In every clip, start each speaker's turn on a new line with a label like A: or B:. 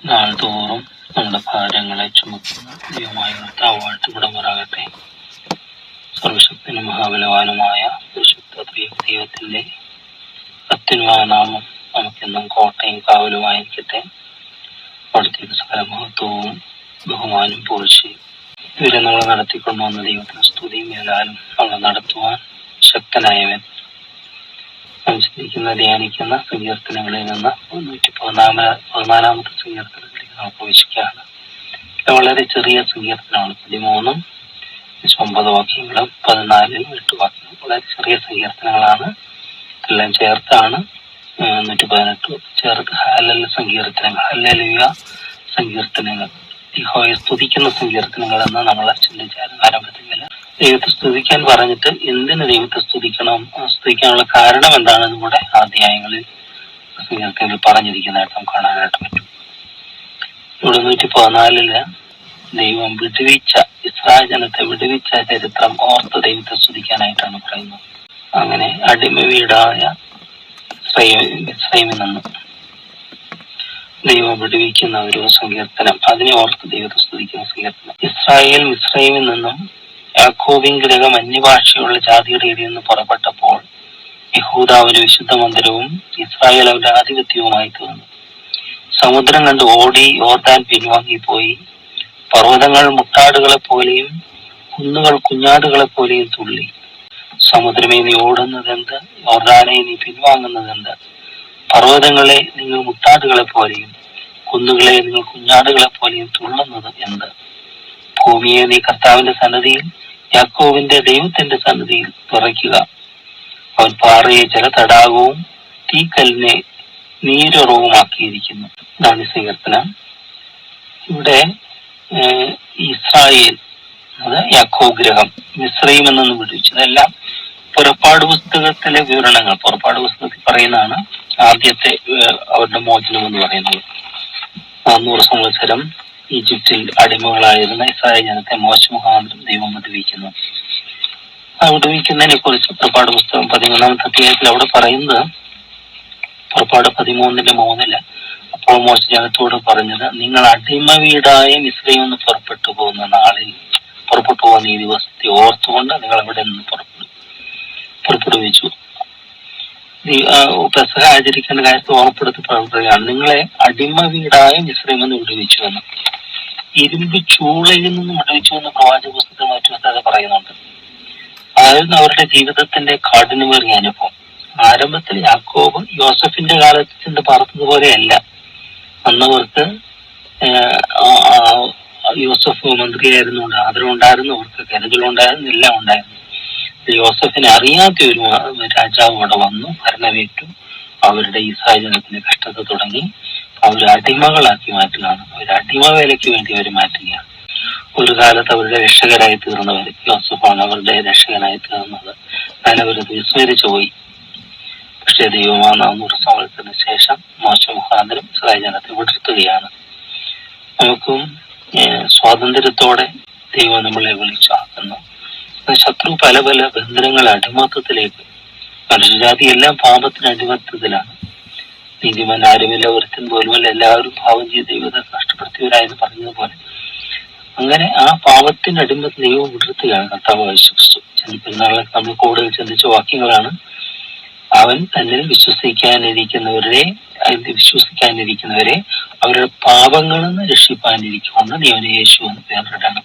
A: നാൾതോറും നമ്മുടെ ഭാരങ്ങളെ ചുമക്കുന്ന ദൈവമായ കർത്താവ് വാഴ്ത്തപ്പെടുമാറാകട്ടെ. സർവശക്തനും മഹാബലവാനുമായ പരിശുദ്ധ ദൈവത്തിന്റെ അത്യുന്നത നാമം നമുക്കെന്നും കോട്ടയും കാവലുമായിരിക്കട്ടെ. അവിടുത്തെ സകല മഹത്വവും ബഹുമാനും പൂഴ്ചയും ഇവരെ നമ്മളെ നടത്തിക്കൊണ്ടുവന്ന ദൈവത്തിന് സ്തുതിയും മേലാലും നമ്മളെ നടത്തുവാൻ ശക്തനായവൻ. നാം ചിന്തിക്കുന്ന ധ്യാനിക്കുന്ന സങ്കീർത്തനങ്ങളിൽ നിന്ന് 114 സങ്കീർത്തനത്തിലേക്ക് നാം പ്രവേശിക്കുകയാണ്. ഇത് വളരെ ചെറിയ സങ്കീർത്തനമാണ്. 13 9 വാക്യങ്ങളും 14 8 വാക്യങ്ങളും വളരെ ചെറിയ സങ്കീർത്തനങ്ങളാണ്. എല്ലാം ചേർത്താണ് 118 ചേർത്ത് ഹല്ലേലൂയ സങ്കീർത്തനങ്ങൾ, യഹോവയെ സ്തുതിക്കുന്ന സങ്കീർത്തനങ്ങൾ എന്ന് നമ്മൾ ചിന്തിച്ചായിരുന്നു ആരംഭത്തിൽ. ദൈവത്തെ സ്തുതിക്കാൻ പറഞ്ഞിട്ട് എന്തിന് ദൈവത്തെ സ്തുതിക്കാനുള്ള കാരണം എന്താണെന്നും കൂടെ ആ അധ്യായങ്ങളിൽ സങ്കീർത്തനങ്ങളിൽ പറഞ്ഞിരിക്കുന്നതായിട്ട് നമുക്ക് കാണാനായിട്ട് പറ്റും. ഇവിടെ 114 ദൈവം ഇസ്രായേൽ ജനത്തെ വിടുവിച്ച ചരിത്രം ഓർത്ത് ദൈവത്തെ സ്തുതിക്കാനായിട്ടാണ് പറയുന്നത്. അങ്ങനെ അടിമ വീടായ മിസ്രയീമിൽ നിന്നും ദൈവം വിടുവിക്കുന്ന ഒരു സങ്കീർത്തനം, അതിനെ ഓർത്ത് ദൈവത്തെ സ്തുതിക്കുന്ന സങ്കീർത്തനം. ഇസ്രായേൽ മിസ്രയീമിൽ നിന്നും യാക്കോബിൻ ഗൃഹം അന്യഭാഷയുള്ള ജാതിയുടെ ഇടയിൽ നിന്ന് പുറപ്പെട്ടപ്പോൾ യഹൂദ ഒരു വിശുദ്ധ മന്ദിരവും ഇസ്രായേൽ അവരുടെ ആധിപത്യവുമായി തീർന്നു. സമുദ്രം കണ്ട് ഓടി യോർദാൻ പിൻവാങ്ങിപ്പോയി. പർവ്വതങ്ങൾ മുട്ടാടുകളെ പോലെയും കുന്നുകൾ കുഞ്ഞാടുകളെ പോലെയും തുള്ളി. സമുദ്രമേ നീ ഓടുന്നതെന്ത്? യോർദാനെ നീ പിൻവാങ്ങുന്നതെന്ത്? പർവ്വതങ്ങളെ നിങ്ങൾ മുട്ടാടുകളെ പോലെയും കുന്നുകളെ നിങ്ങൾ കുഞ്ഞാടുകളെ പോലെയും തുള്ളുന്നത് എന്ത്? ഭൂമിയെ നീ കർത്താവിന്റെ സന്നിധിയിൽ, യാക്കോബിന്റെ ദൈവത്തിന്റെ സന്നിധിയിൽ തുറയ്ക്കുക. അവൻ പാറയെ ജലതടാകവും തീക്കല്ലിനെ നീരുറവുമാക്കിയിരിക്കുന്നു. ഇതാണ് ഈ സങ്കീർത്തനം. ഇവിടെ ഇസ്രായേൽ, യാക്കോബ് ഗൃഹം മിസ്രയീം എന്നൊന്നും വിടുവിച്ചു. ഇതെല്ലാം പുറപ്പാട് പുസ്തകത്തിലെ വിവരണങ്ങൾ. പുറപ്പാട് പുസ്തകത്തിൽ പറയുന്നതാണ് ആദ്യത്തെ അവരുടെ മോചനം എന്ന് പറയുന്നത്. 400 സംവത്സരം ഈജിപ്തിൽ അടിമകളായിരുന്ന ഇസ്രായേൽ ജനത്തെ മോശ മുഖാന്തരം ദൈവം വിടുവിക്കുന്നു. ആ വിടുവിക്കുന്നതിനെ കുറിച്ച് പുറപ്പാട് പുസ്തകം 13-ാമത്തെ അധ്യായത്തിൽ അവിടെ പറയുന്നത്, പുറപ്പാട് 13:3 അപ്പോൾ മോശ ജനത്തോട് പറഞ്ഞത്, നിങ്ങൾ അടിമ വീടായ മിസ്രയീമിൽ നിന്ന് പുറപ്പെട്ടു പോകുന്ന ഈ ദിവസത്തെ ഓർത്തുകൊണ്ട് നിങ്ങൾ അവിടെ നിന്ന് പുറപ്പെടുവിച്ചു. പെസഹ ആചരിക്കേണ്ട കാര്യത്തെ ഓർപ്പെടുത്തി പറയുകയാണ്, നിങ്ങളെ അടിമ വീടായ മിസ്രയീമിൽ നിന്ന് വിടുവിച്ചു എന്ന്. ഇരുമ്പ് ചൂളയിൽ നിന്നും വിടുവിച്ചു എന്ന് പ്രവാചക പുസ്തകത്തിൽ മറ്റു പറയുന്നുണ്ട്. അതായത് അവരുടെ ജീവിതത്തിന്റെ കാഠിന്യമേറിയ അനുഭവം. ആരംഭത്തിൽ യാക്കോബ് യോസഫിന്റെ കാലത്ത് പറഞ്ഞതുപോലെയല്ല. അന്നവർക്ക് യോസഫ് മന്ത്രിയായിരുന്നുണ്ട്, ആദരവുണ്ടായിരുന്നു, അവർക്ക് കരുതലുണ്ടായിരുന്നു, എല്ലാം ഉണ്ടായിരുന്നു. യോസഫിനെ അറിയാത്ത ഒരു രാജാവ് അവിടെ വന്നു, ഭരണമേറ്റു. അവരുടെ ഇസ്രായേൽ ജനത്തിന്റെ കഷ്ടത തുടങ്ങി. അവരെ അടിമകളാക്കി മാറ്റുകയാണ്. അവർ അടിമ വേലയ്ക്ക് വേണ്ടി അവർ മാറ്റുകയാണ്. ഒരു കാലത്ത് അവരുടെ രക്ഷകരായി തീർന്നവർ, യോസഫാണ് അവരുടെ രക്ഷകനായി തീർന്നത്. എന്നാൽ അവരത് വിസ്മരിച്ചു പോയി. പക്ഷേ ദൈവം 400 സംവത്സരത്തിന് ശേഷം മോശ മുഖാന്തരം ഇസ്രായേൽ ജനത്തെ വിടുത്തുകയാണ്. നമുക്കും സ്വാതന്ത്ര്യത്തോടെ ദൈവം നമ്മളെ വിളിച്ചാക്കുന്നു. ശത്രു പല പല ബന്ധനങ്ങൾ, അടിമത്തത്തിലേക്ക്, മനുഷ്യജാതി എല്ലാം പാപത്തിന് അടിമത്തത്തിലാണ്. നീതിമാൻ ആരുമില്ല, ഒരുത്തൻ പോലുമല്ല, എല്ലാവരും പാപം ചെയ്ത് ദൈവത്തെ നഷ്ടപ്പെടുത്തിയവരായെന്ന് പറഞ്ഞതുപോലെ അങ്ങനെ ആ പാപത്തിന്റെ അടിമത്തിൽ ദൈവം വിടുത്തുകയാണ് കർത്താവ് യേശുക്രിസ്തു. പെരുന്നാളിൽ നമ്മൾ കൂടുതൽ ചിന്തിച്ച വാക്യങ്ങളാണ്. അവൻ തന്നിൽ വിശ്വസിക്കാനിരിക്കുന്നവരെ അവരുടെ പാപങ്ങളിൽ നിന്ന് രക്ഷിപ്പാനിരിക്കുമെന്ന് നീ അവനെ യേശു എന്ന് പേരിടണം.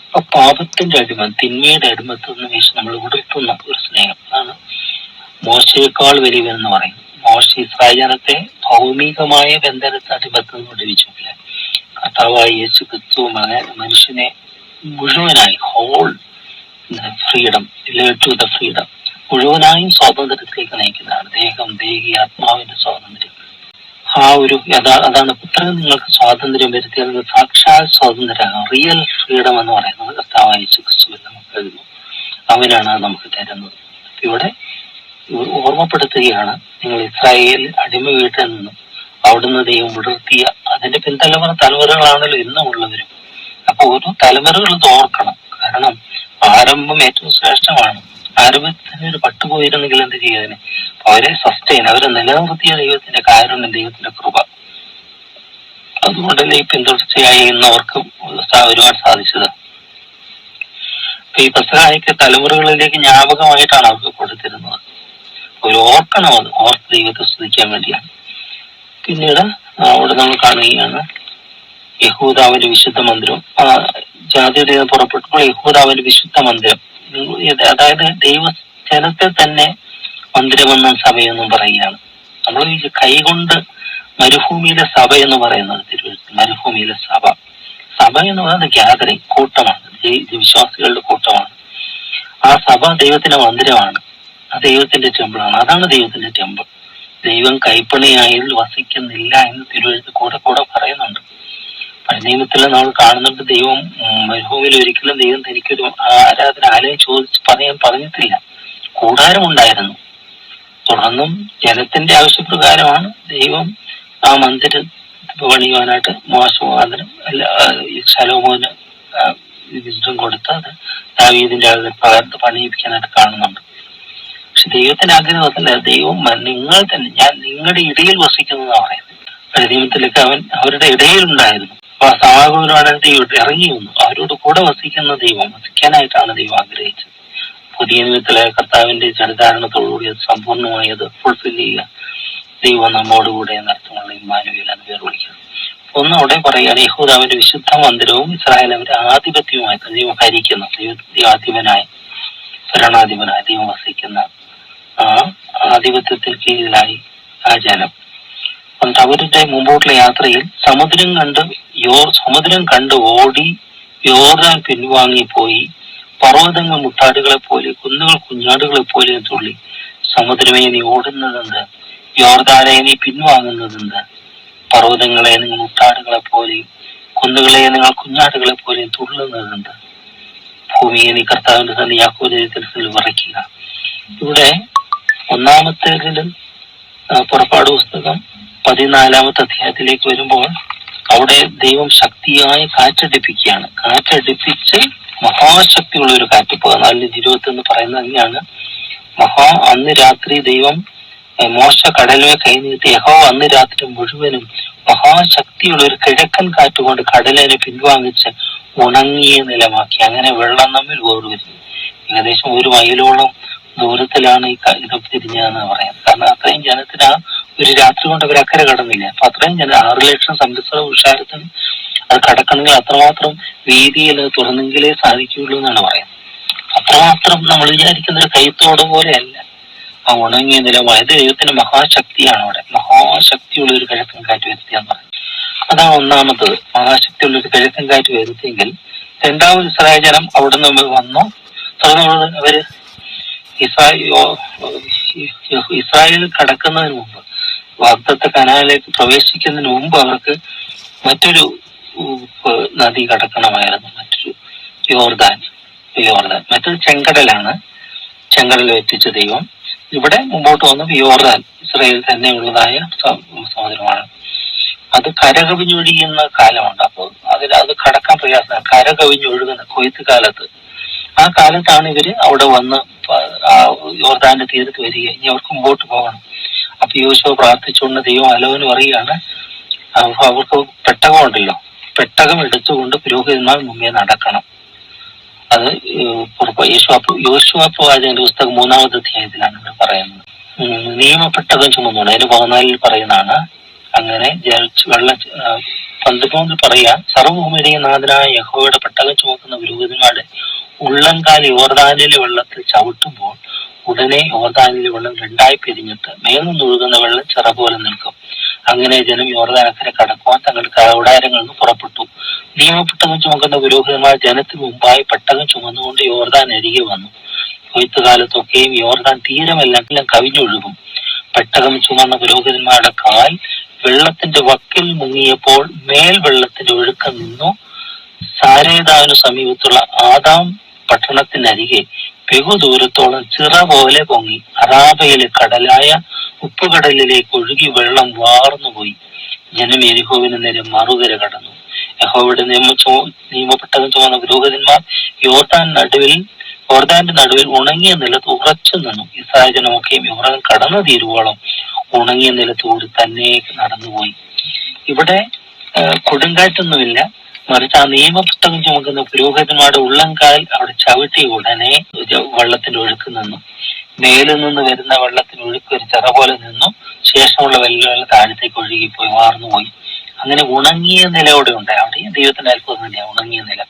A: അപ്പൊ പാപത്തിന്റെ അടിമ, തിന്മയുടെ അടിമത്തിൽ നിന്ന് യേശു നമ്മൾ വിടുത്തുന്ന ഒരു സ്നേഹം ആണ് മോശയേക്കാൾ വലിയവെന്ന് പറയുന്നത്. മോശ ഇസ്രായേൽ ജനത്തെ ഭൗമികമായ ബന്ധനത്തെ അടിമത്തിൽ നിന്ന് വിടുവിച്ചിട്ടില്ല. കർത്താവായ യേശു ക്രിസ്തു മനുഷ്യനെ മുഴുവനായി ഫ്രീഡം മുഴുവനായും സ്വാതന്ത്ര്യത്തിലേക്ക് നയിക്കുന്നതാണ്. ദേഹം, ദേഹി, ആത്മാവിന്റെ സ്വാതന്ത്ര്യം. അതാണ് പുത്രൻ നിങ്ങൾക്ക് സ്വാതന്ത്ര്യം വരുത്തിയത്. സാക്ഷാൽ സ്വാതന്ത്ര്യമാണ്, റിയൽ ഫ്രീഡം എന്ന് പറയുന്നത് കർത്താവായ യേശു ക്രിസ്തുവിൽ നമുക്ക് തരുന്നു. അവനാണ് നമുക്ക് തരുന്നത്. ഇവിടെ ഓർമ്മപ്പെടുത്തുകയാണ്, നിങ്ങൾ ഇസ്രായേൽ അടിമ വീട്ടിൽ നിന്നും അവിടുന്ന് ദൈവം വിടർത്തിയ അതിന്റെ തലമുറകളാണല്ലോ ഇന്നും ഉള്ളവരും. അപ്പൊ ഓരോ തലമുറകൾ ഇത് ഓർക്കണം. കാരണം ആരംഭം ഏറ്റവും ശ്രേഷ്ഠമാണ്. ആരംഭത്തിന് ഒരു പട്ടുപോയിരുന്നെങ്കിൽ എന്ത് ചെയ്യാതിന്? അവരെ സസ്റ്റെയിൻ, അവരെ നിലനിർത്തിയ ദൈവത്തിന്റെ കാരുണ്യം, ദൈവത്തിന്റെ കൃപ. അതുകൊണ്ടല്ലേ ഈ പിന്തുടർച്ചയായി ഇന്നവർക്ക് വരുവാൻ സാധിച്ചത്. ഈ പെസഹായ്ക്ക് തലമുറകളിലേക്ക് ജ്ഞാപകമായിട്ടാണ് അവർക്ക് കൊടുത്തിരുന്നത്. ഒരു ഓർക്കണം, അത് ഓർത്ത് ദൈവത്തെ സ്തുതിക്കാൻ വേണ്ടിയാണ്. പിന്നീട് അവിടെ നമ്മൾ കാണുകയാണ് യഹൂദാവിന്റെ വിശുദ്ധ മന്ദിരം. ജാതിയുടെ പുറപ്പെട്ടപ്പോൾ യഹൂദാവിന്റെ വിശുദ്ധ മന്ദിരം, അതായത് ദൈവജനത്തെ തന്നെ മന്ദിരമെന്നും സഭയെന്നും പറയുകയാണ്. നമ്മൾ കൈകൊണ്ട് മരുഭൂമിയിലെ സഭ എന്ന് പറയുന്നത് തിരുവനന്തപുരത്ത് മരുഭൂമിയിലെ സഭ എന്ന് പറയുന്നത് ഗ്യാതറിംഗ്, കൂട്ടമാണ്, വിശ്വാസികളുടെ കൂട്ടമാണ്. ആ സഭ ദൈവത്തിന്റെ മന്ദിരമാണ്, ദൈവത്തിന്റെ ടെമ്പിളാണ്. അതാണ് ദൈവത്തിന്റെ ടെമ്പിൾ. ദൈവം കൈപ്പണിയായി വസിക്കുന്നില്ല എന്ന് തിരുവഴുത്ത് കൂടെ പറയുന്നുണ്ട്. പഴയ നിയമത്തിൽ നമ്മൾ കാണുന്നുണ്ട്, ദൈവം മരുഭൂമിയിൽ ഒരിക്കലും ദൈവം തനിക്കൊരു ആരാധനാലയം പറഞ്ഞിട്ടില്ല. കൂടാരമുണ്ടായിരുന്നു. തുടർന്നും ജനത്തിന്റെ ആവശ്യപ്രകാരമാണ് ദൈവം ആ മന്ദിരം പണിയുവാനായിട്ട് മോശവാദനം ശലോമോന് വിശുദ്ധം കൊടുത്ത് അത് ദാവീദിന്റെ പകർത്ത് പണിയിപ്പിക്കാനായിട്ട് കാണുന്നുണ്ട്. പക്ഷെ ദൈവത്തിന്റെ ആഗ്രഹമല്ല, ദൈവം നിങ്ങൾ തന്നെ, ഞാൻ നിങ്ങളുടെ ഇടയിൽ വസിക്കുന്നു എന്നാണ് പറയുന്നത്. പഴയ നിയമത്തിലൊക്കെ അവൻ അവരുടെ ഇടയിലുണ്ടായിരുന്നു. അപ്പൊ ആ സമാഗമനമാണ് ഇറങ്ങി വന്നു. അവരോട് കൂടെ വസിക്കാനായിട്ടാണ് ദൈവം ആഗ്രഹിച്ചത്. പുതിയ നിയമത്തിലെ കർത്താവിന്റെ ചരിതാരണത്തോടുകൂടി അത് സമ്പൂർണ്ണമായി അത് ഫുൾഫിൽ ചെയ്യുക. ദൈവം നമ്മോടുകൂടെ എന്നർത്ഥമുള്ള ഇമ്മാനുവേൽ എന്ന് പേർ വിളിക്കുന്നത്. ഒന്ന് അവിടെ പറയുകയാണ്, യഹൂദാവിന്റെ വിശുദ്ധ മന്ദിരവും ഇസ്രായേൽ അവന്റെ ആധിപത്യവുമായി ദൈവം ഭരിക്കുന്ന ഭരണാധിപനായ ദൈവം വസിക്കുന്ന ആ ആധിപത്യത്തിന് കീഴിലായി ആ ജനം. എന്നിട്ട് അവരുടെ മുമ്പോട്ടുള്ള യാത്രയിൽ സമുദ്രം കണ്ട് ഓടി യോർദാൻ പിൻവാങ്ങിപ്പോയി. പർവ്വതങ്ങൾ മുട്ടാടുകളെ പോലെ, കുന്നുകൾ കുഞ്ഞാടുകളെ പോലെ തുള്ളി. സമുദ്രമേ നീ ഓടുന്നതെന്ത്? യോർദാനെ നീ പിൻവാങ്ങുന്നതെന്ത്? പർവ്വതങ്ങളെ നിങ്ങൾ മുട്ടാടുകളെ പോലെയും കുന്നുകളെ നിങ്ങൾ കുഞ്ഞാടുകളെ പോലെയും തുള്ളുന്നതെന്ത്? ഭൂമിയെ നീ കർത്താവിന്റെ തന്നെ യാക്കോബിൽ വിറയ്ക്കുക. ഇവിടെ ഒന്നാമത്തേതിലും പുറപ്പാട് പുസ്തകം 14-ാമത്തെ അധ്യായത്തിലേക്ക് വരുമ്പോൾ അവിടെ ദൈവം ശക്തിയായി കാറ്റടിപ്പിക്കുകയാണ്. കാറ്റടിപ്പിച്ച് മഹാശക്തിയുള്ള ഒരു കാറ്റ്. 14:20 എന്ന് പറയുന്നത് അങ്ങനെയാണ്. അന്ന് രാത്രി ദൈവം മോശ കടലിനെ കൈനീട്ടി യഹോവ അന്ന് രാത്രി മുഴുവനും മഹാശക്തിയുള്ള ഒരു കിഴക്കൻ കാറ്റുകൊണ്ട് കടലിനെ പിൻവാങ്ങിച്ച് ഉണങ്ങിയ നിലമാക്കി. അങ്ങനെ വെള്ളം തമ്മിൽ വേർതിരിഞ്ഞു. ഏകദേശം 1 മൈലോളം ദൂരത്തിലാണ് ഇത് തിരിഞ്ഞതെന്ന് പറയാം. കാരണം അത്രയും ജനത്തിന് ഒരു രാത്രി കൊണ്ട് അവർ അക്കരെ കടന്നില്ല. അപ്പൊ അത്രയും 6 ലക്ഷം സംരക്ഷണ പുരുഷാരത്തിന് അത് കടക്കണമെങ്കിൽ അത്രമാത്രം വീതിയിൽ തുറന്നെങ്കിലേ സാധിക്കുകയുള്ളൂ എന്നാണ് പറയുന്നത്. അത്രമാത്രം നമ്മൾ വിചാരിക്കുന്ന ഒരു കൈത്തോട് പോലെയല്ല ആ ഉണങ്ങിയ നിലമായത്. ദൈവത്തിന്റെ മഹാശക്തിയാണ് അവിടെ. മഹാശക്തിയുള്ള ഒരു കിഴക്കൻ കാറ്റ് വരുത്തിയെന്ന് പറയും. അതാണ് ഒന്നാമത്തത്, മഹാശക്തിയുള്ള ഒരു കിഴക്കൻ കാറ്റ് വരുത്തിയെങ്കിൽ. രണ്ടാമത് ഇസ്രായേൽ ജനം അവിടെ നിന്ന് വന്നു. തുടർന്ന് അവര് ഇസ്രായേൽ കടക്കുന്നതിന് മുമ്പ്, വാഗ്ദത്ത കനാലിലേക്ക് പ്രവേശിക്കുന്നതിന് മുമ്പ് അവർക്ക് മറ്റൊരു നദി കടക്കണമായിരുന്നു, മറ്റൊരു യോർദാൻ. മറ്റൊരു ചെങ്കടലാണ്. ചെങ്കടൽ എത്തിച്ച ദൈവം ഇവിടെ മുമ്പോട്ട് വന്നത് യോർദാൻ ഇസ്രായേൽ തന്നെ ഉള്ളതായ സമുദ്രമാണ്. അത് കരകവിഞ്ഞൊഴുകുന്ന കാലമുണ്ട്. അപ്പോൾ അത് കടക്കാൻ പ്രയാസമാണ്. കരകവിഞ്ഞൊഴുകുന്ന കൊയ്ത്ത് കാലത്ത്, ആ കാലത്താണ് ഇവര് അവിടെ വന്ന് യോർദാന്റെ തീരത്ത് വരിക. ഇനി അവർക്ക് മുമ്പോട്ട് പോകണം. അപ്പൊ യോശുവ പ്രാർത്ഥിച്ചുകൊണ്ട് ദൈവം അലോന് പറയുകയാണ്, അവർക്ക് പെട്ടകം ഉണ്ടല്ലോ, പെട്ടകം എടുത്തുകൊണ്ട് പുരോഹിതന്മാർ മുമ്പേ നടക്കണം. അത് യോശുവ പ്രവാചകന്റെ പുസ്തകം 3-ാമത്തെ അധ്യായത്തിലാണ് ഇവിടെ പറയുന്നത്. നിയമപ്പെട്ടകം ചുമന്നുകൊണ്ട് അതിന് 14 പറയുന്നതാണ്. അങ്ങനെ 13 പറയാൻ, സർവ്വഭൂമിയുടെയും നാഥനായ യഹോവയുടെ പെട്ടകം ചുമക്കുന്ന പുരോഹിതന്മാരുടെ ഉള്ളംകാലി യോർദാനിലെ വെള്ളത്തിൽ ചവിട്ടുമ്പോൾ ഉടനെ യോർദാനിലെ വെള്ളം 2ആയി പിരിഞ്ഞിട്ട് മേൽനിന്ന് ഒഴുകുന്ന വെള്ളം ചിറ പോലെ നിൽക്കും. അങ്ങനെ ജനം യോർദാനക്കരെ കടക്കുവാൻ തങ്ങളുടെ കൂടാരങ്ങളിൽ നിന്ന് പുറപ്പെട്ടു. നിയമപ്പെട്ടകം ചുമക്കുന്ന പുരോഹിതന്മാർ ജനത്തിന് മുമ്പായി പെട്ടകം ചുമന്നുകൊണ്ട് യോർദാൻ അരികെ വന്നു. കൊയ്ത്തുകാലത്തൊക്കെയും യോർദാൻ തീരമെല്ലാം കവിഞ്ഞൊഴുകും. പെട്ടകം ചുമന്ന പുരോഹിതന്മാരുടെ കാൽ വെള്ളത്തിന്റെ വക്കിൽ മുങ്ങിയപ്പോൾ മേൽ വെള്ളത്തിന്റെ ഒഴുക്കം നിന്നു. സാരേദാവിനു സമീപത്തുള്ള ആദാം പട്ടണത്തിനരികെ ബഹുദൂരത്തോളം ചിറ പോലെ പൊങ്ങി അറാബയിലെ കടലായ ഉപ്പുകടലിലേക്ക് ഒഴുകി വെള്ളം വാർന്നുപോയി. ജനം യെരിഹോവിന് നേരെ മറുകര കടന്നു. യഹോവയുടെ നിയമപ്പെട്ടകം ചുമന്ന പുരോഹിതന്മാർ യോർദാന്റെ നടുവിൽ ഉണങ്ങിയ നിലത്ത് ഉറച്ചു നിന്നു. ഇസ്രായേൽ ജനമൊക്കെയും യോർദാൻ കടന്നു തീരുവോളം ഉണങ്ങിയ നിലത്തൂടി തന്നെ നടന്നുപോയി. ഇവിടെ കൊടുങ്കാറ്റൊന്നുമില്ല. മറിച്ച് ആ നിയമപുസ്തകം ചുമക്കുന്ന പുരോഹിതന്മാരുടെ ഉള്ളംകാൽ അവിടെ ചവിട്ടി ഉടനെ വെള്ളത്തിന്റെ ഒഴുക്ക് നിന്നു. മേലിൽ നിന്ന് വരുന്ന വെള്ളത്തിന് ഒഴുക്ക് ഒരു ചിറ പോലെ നിന്നു. ശേഷമുള്ള വെള്ളം താഴത്തേക്ക് ഒഴുകിപ്പോയി വാർന്നുപോയി. അങ്ങനെ ഉണങ്ങിയ നിലയോടെ ഉണ്ടായി. അവിടെ ദൈവത്തിന്റെ അത്ഭുതം തന്നെയാണ്. ഉണങ്ങിയ നില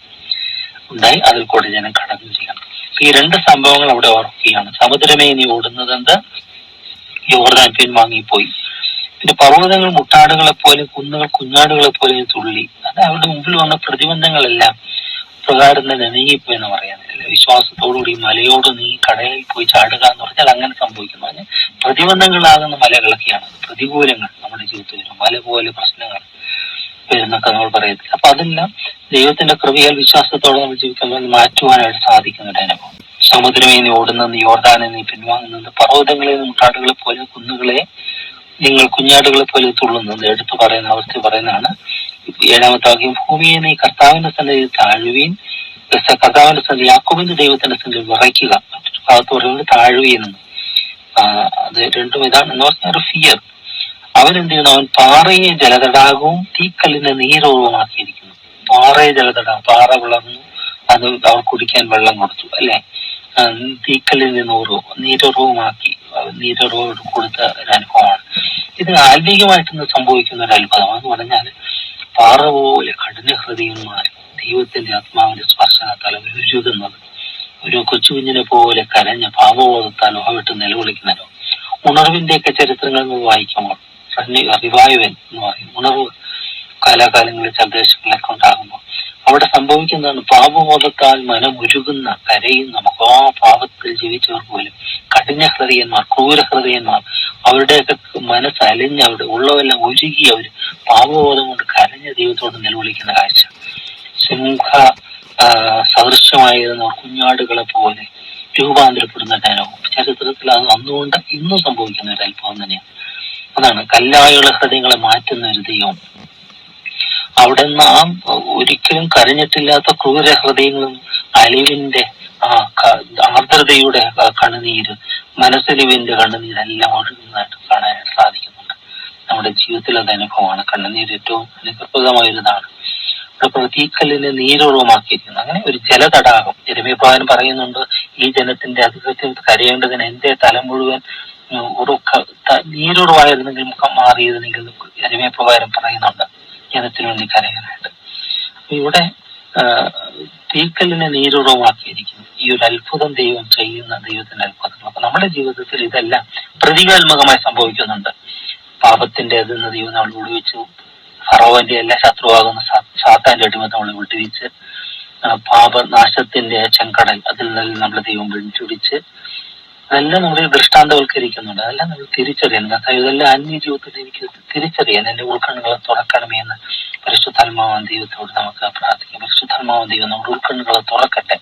A: ഉണ്ടായി, അതിൽ കൂടെ ജനം കടന്നു ചെയ്യണം. ഈ രണ്ട് സംഭവങ്ങൾ അവിടെ ഓർക്കുകയാണ്. സമുദ്രമേ നീ ഓടുന്നതെന്ത്, യോർദാൻ പിൻവാങ്ങിപ്പോയി. പിന്നെ പർവ്വതങ്ങൾ മുട്ടാടുകളെ പോലെ, കുന്നുകൾ കുഞ്ഞാടുകളെ പോലെ തുള്ളി. അത് അവരുടെ മുമ്പിൽ വന്ന പ്രതിബന്ധങ്ങളെല്ലാം പ്രകാരം തന്നെ നീങ്ങിപ്പോയി എന്ന് പറയാൻ. വിശ്വാസത്തോടുകൂടി മലയോട് നീ കടലിൽ പോയി ചാടുക എന്ന് പറഞ്ഞാൽ അങ്ങനെ സംഭവിക്കുന്നു. അതിന് പ്രതിബന്ധങ്ങളാകുന്ന മലകളൊക്കെയാണ്, പ്രതികൂലങ്ങൾ നമ്മുടെ ജീവിതത്തിൽ വരും. മല പോലെ പ്രശ്നങ്ങൾ വരുന്നൊക്കെ നമ്മൾ പറയത്തില്ല. അപ്പൊ അതെല്ലാം ദൈവത്തിന്റെ കൃപയാൽ വിശ്വാസത്തോടെ നമ്മൾ ജീവിക്കുമ്പോൾ മാറ്റുവാനായിട്ട് സാധിക്കുന്ന ഒരു അനുഭവം. സമുദ്രമേ നീ ഓടുന്നത്, യോർദാനെ നീ പിൻവാങ്ങുന്നത്, പർവ്വതങ്ങളെ മുട്ടാടുകളെ പോലെ, കുന്നുകളെ നിങ്ങൾ കുഞ്ഞാടുകളെ പോലെ തുള്ളുന്നത് എടുത്തു പറയുന്ന അവസ്ഥ പറയുന്നതാണ്. 7-ാമത്തെ വാക്യം, ഭൂമിയെ നീ കർത്താവിന്റെ സന്നിധിയിൽ താഴുവീൻ, കർത്താവിന്റെ സന്നിധി യാക്കോബിന്റെ ദൈവത്തിന്റെ സന്നിധിയിൽ വിറയ്ക്കുക. മറ്റൊരു ഭാഗത്ത് പറയുന്നത് താഴുവീനെന്ന്. അത് രണ്ടും ഇതാണ് എന്ന് പറഞ്ഞ ഒരു ഫിയർ. അവനെന്ത് ചെയ്യുന്നു? അവൻ പാറയെ ജലതടാകവും തീക്കല്ലിനെ നീരുറവുമാക്കിയിരിക്കുന്നു. പാറയെ ജലതടാകം, പാറ വിളർന്നു, അത് അവർ കുടിക്കാൻ വെള്ളം കൊടുത്തു അല്ലെ. തീക്കല്ലിനെ നീരുറവുമാക്കി, നീരുറവ് കൊടുത്ത ഒരു അനുഭവമാണ്. ഇത് ആത്മീകമായിട്ടൊന്ന് സംഭവിക്കുന്ന ഒരു അത്ഭുതമാണെന്ന് പറഞ്ഞാൽ, പാറ പോലെ കഠിന ഹൃദയന്മാർ ദൈവത്തിന്റെ ആത്മാവിന്റെ സ്പർശനത്താൽ ഉരുകുന്നത്, ഒരു കൊച്ചുകുഞ്ഞിനെ പോലെ കരഞ്ഞ പാപബോധത്താൽ മുഖവിട്ട് നിലവിളിക്കുന്നതോ. ഉണർവിന്റെയൊക്കെ ചരിത്രങ്ങൾ നമ്മൾ വായിക്കുമ്പോൾ റിവൈവൽ എന്ന് പറയും, ഉണർവ് കാലാകാലങ്ങളിൽ ചില ദേശങ്ങളിലൊക്കെ ഉണ്ടാകുമ്പോൾ അവിടെ സംഭവിക്കുന്നതാണ്. പാപബോധത്താൽ മനമുരുകുന്ന, കരയുന്ന, മഹാപാപത്തിൽ ജീവിച്ചവർ പോലും കഠിന ഹൃദയന്മാർ, ക്രൂര ഹൃദയന്മാർ, അവരുടെയൊക്കെ മനസ്സലിഞ്ഞ് അവിടെ ഉള്ളതെല്ലാം ഉരുകി അവർ പാപബോധം കൊണ്ട് കരഞ്ഞ ദൈവത്തോട് നിലവിളിക്കുന്ന കാഴ്ച. സിംഹ സദൃശമായിരുന്ന കുഞ്ഞാടുകളെ പോലെ രൂപാന്തരപ്പെടുന്ന അനുഭവം ചരിത്രത്തിൽ അത് അന്നുകൊണ്ട് ഇന്നും സംഭവിക്കുന്ന ഒരു അത്ഭുതം തന്നെയാണ്. അതാണ് കല്ലായുള്ള ഹൃദയങ്ങളെ മാറ്റുന്ന ഒരു ദൈവം. അവിടെ നിന്ന് ഒരിക്കലും കരഞ്ഞിട്ടില്ലാത്ത ക്രൂര ഹൃദയങ്ങളും അലിവിന്റെ ആർദ്രതയുടെ കണ്ണുനീര്, മനസ്സലിവിന്റെ കണ്ണുനീരെല്ലാം ഒഴുകുന്നതായിട്ട് കാണാനായിട്ട് സാധിക്കുന്നുണ്ട്. നമ്മുടെ ജീവിതത്തിൽ അത് അനുഭവമാണ്. കണ്ണുനീര് ഏറ്റവും അനുഗ്രഹപ്രദമായൊരിതാണ്. തീക്കല്ലിനെ നീരുറവമാക്കിയിരിക്കുന്നു. അങ്ങനെ ഒരു ജലതടാകം. യെരമ്യാപ്രവാചകൻ പറയുന്നുണ്ട്, ഈ ജനത്തിന്റെ അധികത്തിൽ കരയേണ്ടതിന് എന്റെ തല മുഴുവൻ നീരുറവായിരുന്നെങ്കിൽ മുഖം മാറിയതെങ്കിൽ യെരമ്യാപ്രവാചകൻ പറയുന്നുണ്ട് ജനത്തിന് വേണ്ടി കരയാനായിട്ട്. ഇവിടെ തീക്കല്ലിനെ നീരുറവാക്കിയിരിക്കുന്നു. ഈ ഒരു അത്ഭുതം ദൈവം ചെയ്യുന്ന ദൈവത്തിന്റെ അത്ഭുതങ്ങൾ. അപ്പൊ നമ്മുടെ ജീവിതത്തിൽ ഇതെല്ലാം പ്രതീകാത്മകമായി സംഭവിക്കുന്നുണ്ട്. പാപത്തിന്റെ അതിൽ ദൈവം നമ്മൾ വിടുവിച്ചു. ഫറോവന്റെ എല്ലാ ശത്രുവാകുന്ന സാത്താന്റെ അടിമ നമ്മൾ വിട്ടുവീച്ച്, പാപനാശത്തിന്റെ ചെങ്കടൽ അതിൽ നിന്ന് നമ്മുടെ ദൈവം പിടിച്ച്, അതെല്ലാം നമ്മൾ ദൃഷ്ടാന്തവൽക്കരിക്കുന്നുണ്ട്. അതെല്ലാം നമ്മൾ തിരിച്ചറിയണം. ഇതെല്ലാം ആത്മീയ ജീവിതത്തിൽ എനിക്ക് തിരിച്ചറിയാൻ എന്റെ ഉൾക്കണ്ണുകളെ തുറക്കണമേ എന്ന് പരിശുദ്ധാത്മാവാൻ ദൈവത്തോട് നമുക്ക് പ്രാർത്ഥിക്കാം. പരിശുദ്ധാത്മാവാൻ ദൈവം നമ്മുടെ ഉൾക്കണ്ണുകളെ തുറക്കട്ടെ.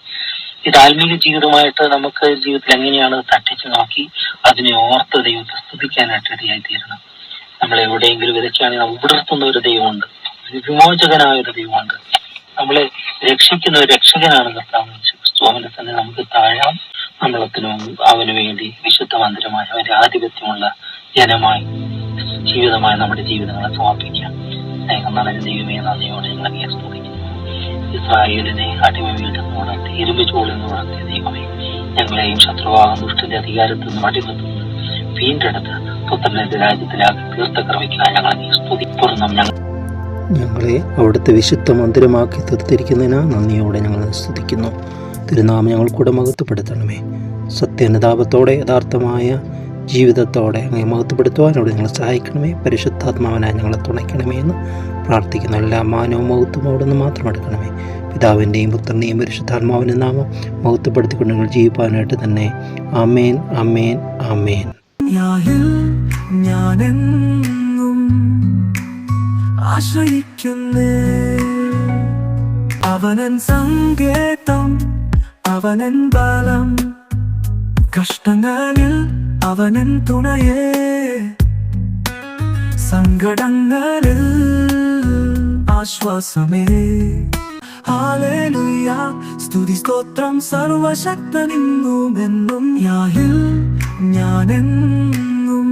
A: ഇത് ആത്മീയ ജീവിതമായിട്ട് നമുക്ക് ജീവിതത്തിൽ എങ്ങനെയാണ് തട്ടിച്ചു നോക്കി അതിനെ ഓർത്ത് ദൈവത്തെ സ്തുതിക്കാനായിട്ട് ഇടയായി തീരണം. നമ്മൾ എവിടെയെങ്കിലും വിതയ്ക്കുകയാണെങ്കിൽ നമ്മൾ വിടർത്തുന്ന ഒരു ദൈവമുണ്ട്, വിമോചകനായ ഒരു ദൈവമുണ്ട്, നമ്മളെ രക്ഷിക്കുന്ന ഒരു രക്ഷകനാണ് കർത്താവ് ക്രിസ്തു. അവനെ തന്നെ നമുക്ക് താഴാം. നമ്മളത്തിനും അവന് വേണ്ടി വിശുദ്ധ മന്ദിരമായി, അവന്റെ ആധിപത്യമുള്ള ജനമായി, ജീവിതമായി നമ്മുടെ ജീവിതങ്ങളെ സമർപ്പിക്കാം. സ്നേഹം നിറഞ്ഞ ദൈവമേ, നന്ദിയോടെ ഞങ്ങളെ സ്തുതിക്കുന്നു. ഇസ്രായേലിനെ അടിമ വീട്ടിൽ നിന്ന് ഉണർത്തി, ഇരുമ്പ് ചൂടിൽ നിന്ന് ഉണർത്തിയ ദൈവമേ, ഞങ്ങളെയും ശത്രുവാകുന്ന ദുഷ്ടന്റെ അധികാരത്തിൽ നിന്ന് അടിമത്തിൽ നിന്ന് വീണ്ടെടുത്ത് പുത്രന്റെ രാജ്യത്തിലാക്കി തീർത്ത കൃപയ്ക്കായി ഞങ്ങളെ സ്തുതിപ്പുറം.
B: ഞങ്ങളെ അവിടുത്തെ വിശുദ്ധ മന്ദിരമാക്കി തീർത്തിരിക്കുന്നതിനാ നന്ദിയോടെ ഞങ്ങൾ സ്തുതിക്കുന്നു. തിരുനാമം ഞങ്ങൾക്കൂടെ മഹത്വപ്പെടുത്തണമേ. സത്യനുതാപത്തോടെ യഥാർത്ഥമായ ജീവിതത്തോടെ അങ്ങനെ മഹത്വപ്പെടുത്തുവാൻ അവിടെ ഞങ്ങളെ സഹായിക്കണമേ. പരിശുദ്ധാത്മാവനായി ഞങ്ങളെ തുണയ്ക്കണമേ എന്ന് പ്രാർത്ഥിക്കുന്നു. എല്ലാ മാനവും മഹത്വം അവിടെ നിന്ന് മാത്രം എടുക്കണമേ. പിതാവിൻ്റെയും പുത്രൻ്റെയും പരിശുദ്ധാത്മാവിൻ്റെ നാമം മഹത്വപ്പെടുത്തിക്കൊണ്ട് ഞങ്ങൾ ജീവിപ്പാനായിട്ട് തന്നെ. ആമേൻ, ആമേൻ, ആമേൻ.
C: ഞാനെന്നും ആശ്രയിക്കുന്നേ, അവനൻ സങ്കേതം, അവനൻ ബലം, കഷ്ടങ്ങളിൽ അവനൻ തുണയേ, സങ്കടങ്ങളിൽ ആശ്വാസമേ. ഹല്ലേലൂയ, സ്തുതി സ്തോത്രം സർവശക്തനിന്നും എന്നും. ഞാനെന്നും